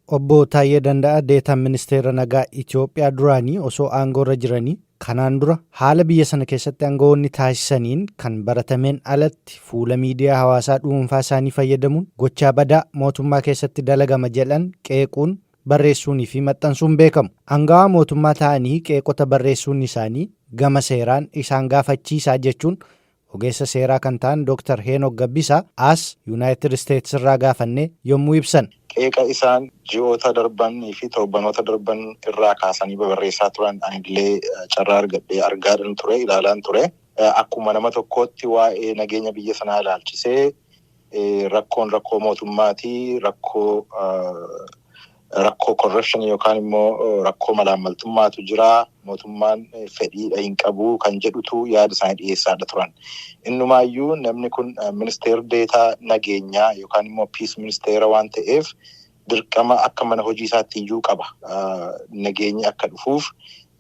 Obbo Taayyee Danda'aa deetaan ministeera nagaa Itoophiyaa duraanii osoo aangoorra jiranii kanaan dura haala biyya sana keessatti aangawoonni taasisaniin kan baratameen alatti fuula miidiyaa hawaasaa dhuunfaa isaanii fayyadamuun gochaa badaa mootummaa keessatti dalagama jedhan qeequun barreessuunii fi maxxansuun beekamu. Aangawaa mootummaa ta'anii qeeqota barreessuun isaanii gama seeraan isaan gaafachiisaa jechuun ogeessa seeraa kan ta'an Dr. Heenok Gabbisaa as Yuunaayitid Isteets irraa gaafannee yommuu ibsan. Qeeqa isaan ji'oota darbanii fi torbanoota darban irraa kaasanii barreessaa turan anillee carraa argadhee argaadhaan ture, ilaalaan ture. Akkuma nama tokkootti waa'ee nageenya biyya sanaa ilaalchisee rakkoo mootummaatii, rakkoo corruption yookaan immoo rakkoo malaammaltummaatu jira. Mootummaan fedhiidha hin qabu kan jedhutu yaada isaanii dhiyeessaadha turan. Innumaayyuu namni kun ministeera deetaa nageenyaa yookaan immoo piis ministeera waan ta'eef dirqama akka mana hojii isaatti iyyuu qaba. Nageenyi akka dhufuuf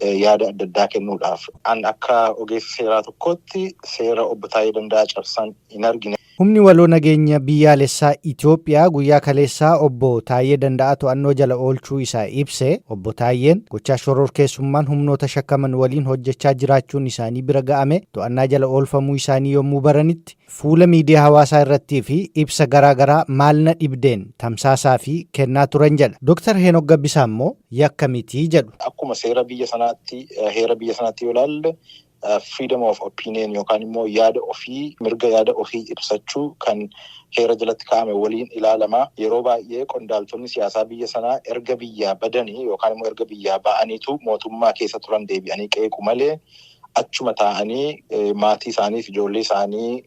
yaada adda addaa kennuudhaaf. An akka ogeessa seeraa tokkootti seera obbo Taayyee Danda'aa cabsan hin argine. Humni waloo nageenya biyyaalessaa Itoophiyaa guyyaa kaleessaa obbo Taayyee Danda'aa to'annoo jala oolchuu isaa ibse. Obbo Taayyeen gochaa shororkeessummaan humnoota shakkaman waliin hojjechaa jiraachuun isaanii bira ga'ame to'annaa jala oolfamuu isaanii yommuu baranitti fuula miidiyaa hawaasaa irrattii fi ibsa garaagaraa maal na dhibdeen tamsaasaa fi kennaa turan jedha. Dr. Heenok Gabbisaa immoo yakka mitii jedhu. Akkuma seera biyya sanaatti heera biyya sanaatti yoo ilaalle freedom of opinion yookaan immoo yaada ofii mirga yaada ofii ibsachuu kan heera jalatti kaa'ame waliin ilaalama. Yeroo baay'ee qondaaltonni siyaasaa biyya sanaa erga biyyaa badanii yookaan immoo erga biyyaa ba'aniitu mootummaa keessa turan deebi'anii qeequ malee achuma taa'anii maatii isaaniif ijoollee isaanii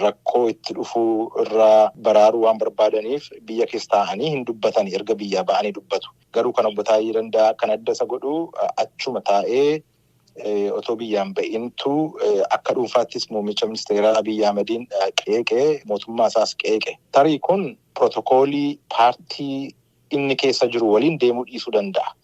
rakkoo itti dhufuu irraa baraaruu waan barbaadaniif biyya keessa taa'anii hin dubbatanii erga biyyaa ba'anii dubbatu. Garuu kan obbo Taayyee Danda'aa kan adda isa godhu achuma taa'ee otoo biyyaan ba'intu akka dhuunfaattis muummicha ministeeraa Abiyyi Ahmediin qeeqee mootummaa isaas qeeqe. Tarii kun pirootokoolii paartii inni keessa jiru waliin deemuu dhiisuu danda'a.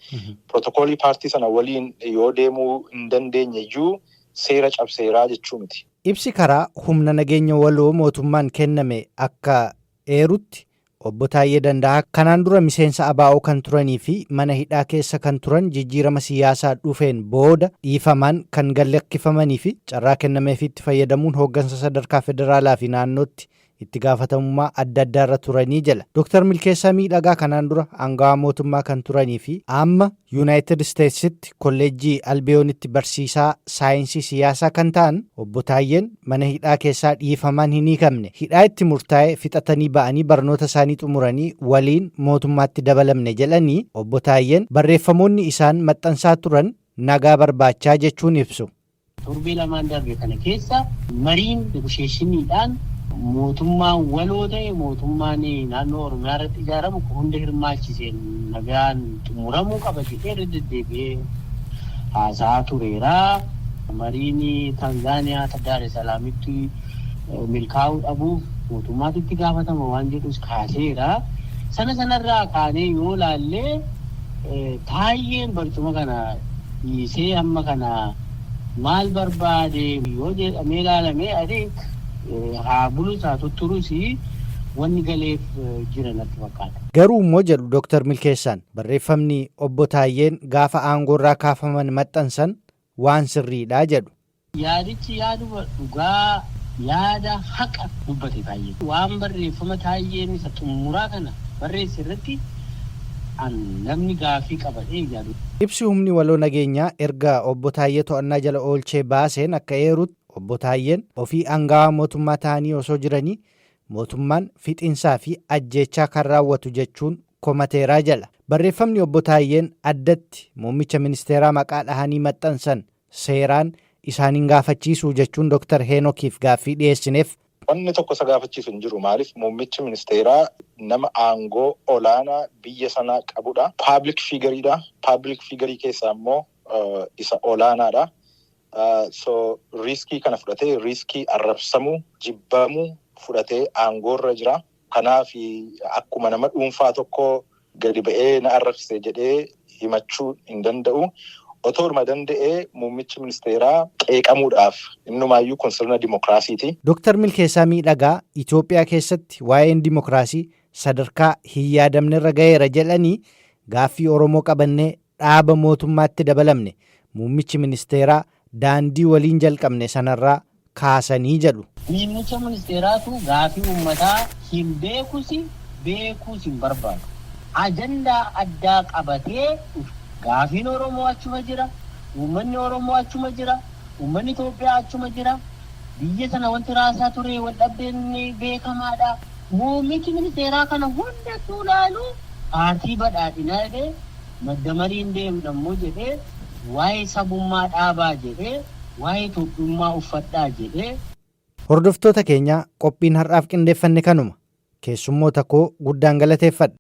Pirootokoolii paartii sana waliin yoo deemuu hin dandeenye iyyuu seera cabseeraa jechuu miti. Ibsi karaa humna nageenya waloo mootummaan kenname akka eerutti obbo Taayyee Danda'aa kanaan dura miseensa ABO kan turanii fi mana hidhaa keessa kan turan jijjiirama siyaasaa dhufeen booda dhiifamaan kan gallakkifamanii fi carraa kennameefiitti fayyadamuun hooggansa sadarkaa federaalaa fi naannootti itti gaafatamummaa adda addaa irra turanii jala. Dr. Milkeessaa Miidhagaa kanaan dura aangawaa mootummaa kan turanii fi amma Yuunaayitid Isteetsitti kolleejjii Albiyoonitti barsiisaa saayinsii siyaasaa kan ta'an obbo Taayyeen mana hidhaa keessaa dhiifamaan hin hiikamne hidhaa itti murtaa'e fixatanii ba'anii barnoota isaanii xumuranii waliin mootummaatti dabalamne jedhanii obbo Taayyeen barreeffamoonni isaan maxxansaa turan nagaa barbaachaa jechuun ibsu. Torbee lamaan darbe kana keessa mariin negoosheeshiniidhaan mootummaan waloo ta'e mootummaan naannoo Oromiyaa irratti ijaaramu hunda hirmaachiseen nagaan xumuramuu qaba jedhee deddeebi'ee haasa'aa tureera. Mariin Tanzaaniyaa Daar es Salaamitti milkaa'uu dhabuuf mootummaatti itti gaafatama waan jedhus kaaseera. Sanarraa kaanee yoo laallee Taayyeen barcuma kana dhiisee amma kana maal barbaade yoo jedhamee ilaalamee adeemsa. Haa bulus haa tutturus wanni galeef jira natti fakkaata. Garuu immoo jedhu Dr. Milkeessaan barreeffamni obbo Taayyeen gaafa aangoorraa kaafaman maxxansan waan sirriidhaa jedhu. Yaadichi yaaduma dhugaa yaada haqa dubbate Taayyeen. Waan barreeffama Taayyeen isa xumuraa kana barreesse irratti namni gaafii qabadhee yaadu. Ibsi humni waloo nageenyaa erga obbo Taayyee to'annaa jala oolchee baaseen akka eerutti obbo Taayyeen ofii aangawaa mootummaa ta'anii osoo jiranii mootummaan fixinsaa fi ajjeechaa kan raawwatu jechuun komateeraa jala. Barreeffamni obbo Taayyeen addatti muummicha ministeeraa maqaa dhahanii maxxansan seeraan isaaniin gaafachiisuu jechuun Dr. Heenokiif gaaffii dhiyeessineef. Wanni tokko isa gaafachiisu hin jiru. Maaliif muummichi ministeeraa nama aangoo olaanaa biyya sanaa qabudha. Paabliik fiigariidha. Paabliik fiigarii keessaa immoo isa olaanaadha. So riskii kana fudhatee riskii arrabsamuu jibbamuu fudhatee aangoorra jira. Kanaaf akkuma nama dhuunfaa tokko gadi ba'ee na arrabse jedhee himachuu hin danda'u. Otooruma danda'ee muummichi ministeeraa qeeqamuudhaaf innumaayyuu kun sirna dimokiraasiiti. Dr. Milkeessaa Miidhagaa Itoophiyaa keessatti waa'een dimokiraasii sadarkaa hin yaadamnerra ga'eera jedhanii gaaffii Oromoo qabannee dhaaba mootummaatti dabalamne muummichi ministeeraa daandii waliin jalqabne sanarraa kaasanii jedhu. Muummicha ministeeraatu gaaffii uummataa hin beekuus hin barbaadu. Ajandaa addaa qabatee gaaffiin Oromoo achuma jira, uummanni Oromoo achuma jira, uummanni Itoophiyaa achuma jira. Biyya sana wanti raasaa ture wal dhabdeen beekamaadha. Muummichi ministeeraa kana hundattuu ilaalu paartii badhaadhinaa jedhee madda mariin deemnammoo jedhee waa'ee sabummaa dhaabaa jedhee waa'ee Itoophiyummaa uffadhaa jedhee. Hordoftoota keenya qophiin har'aaf qindeeffanne kanuma. Keessummoota koo guddaan galateeffadha.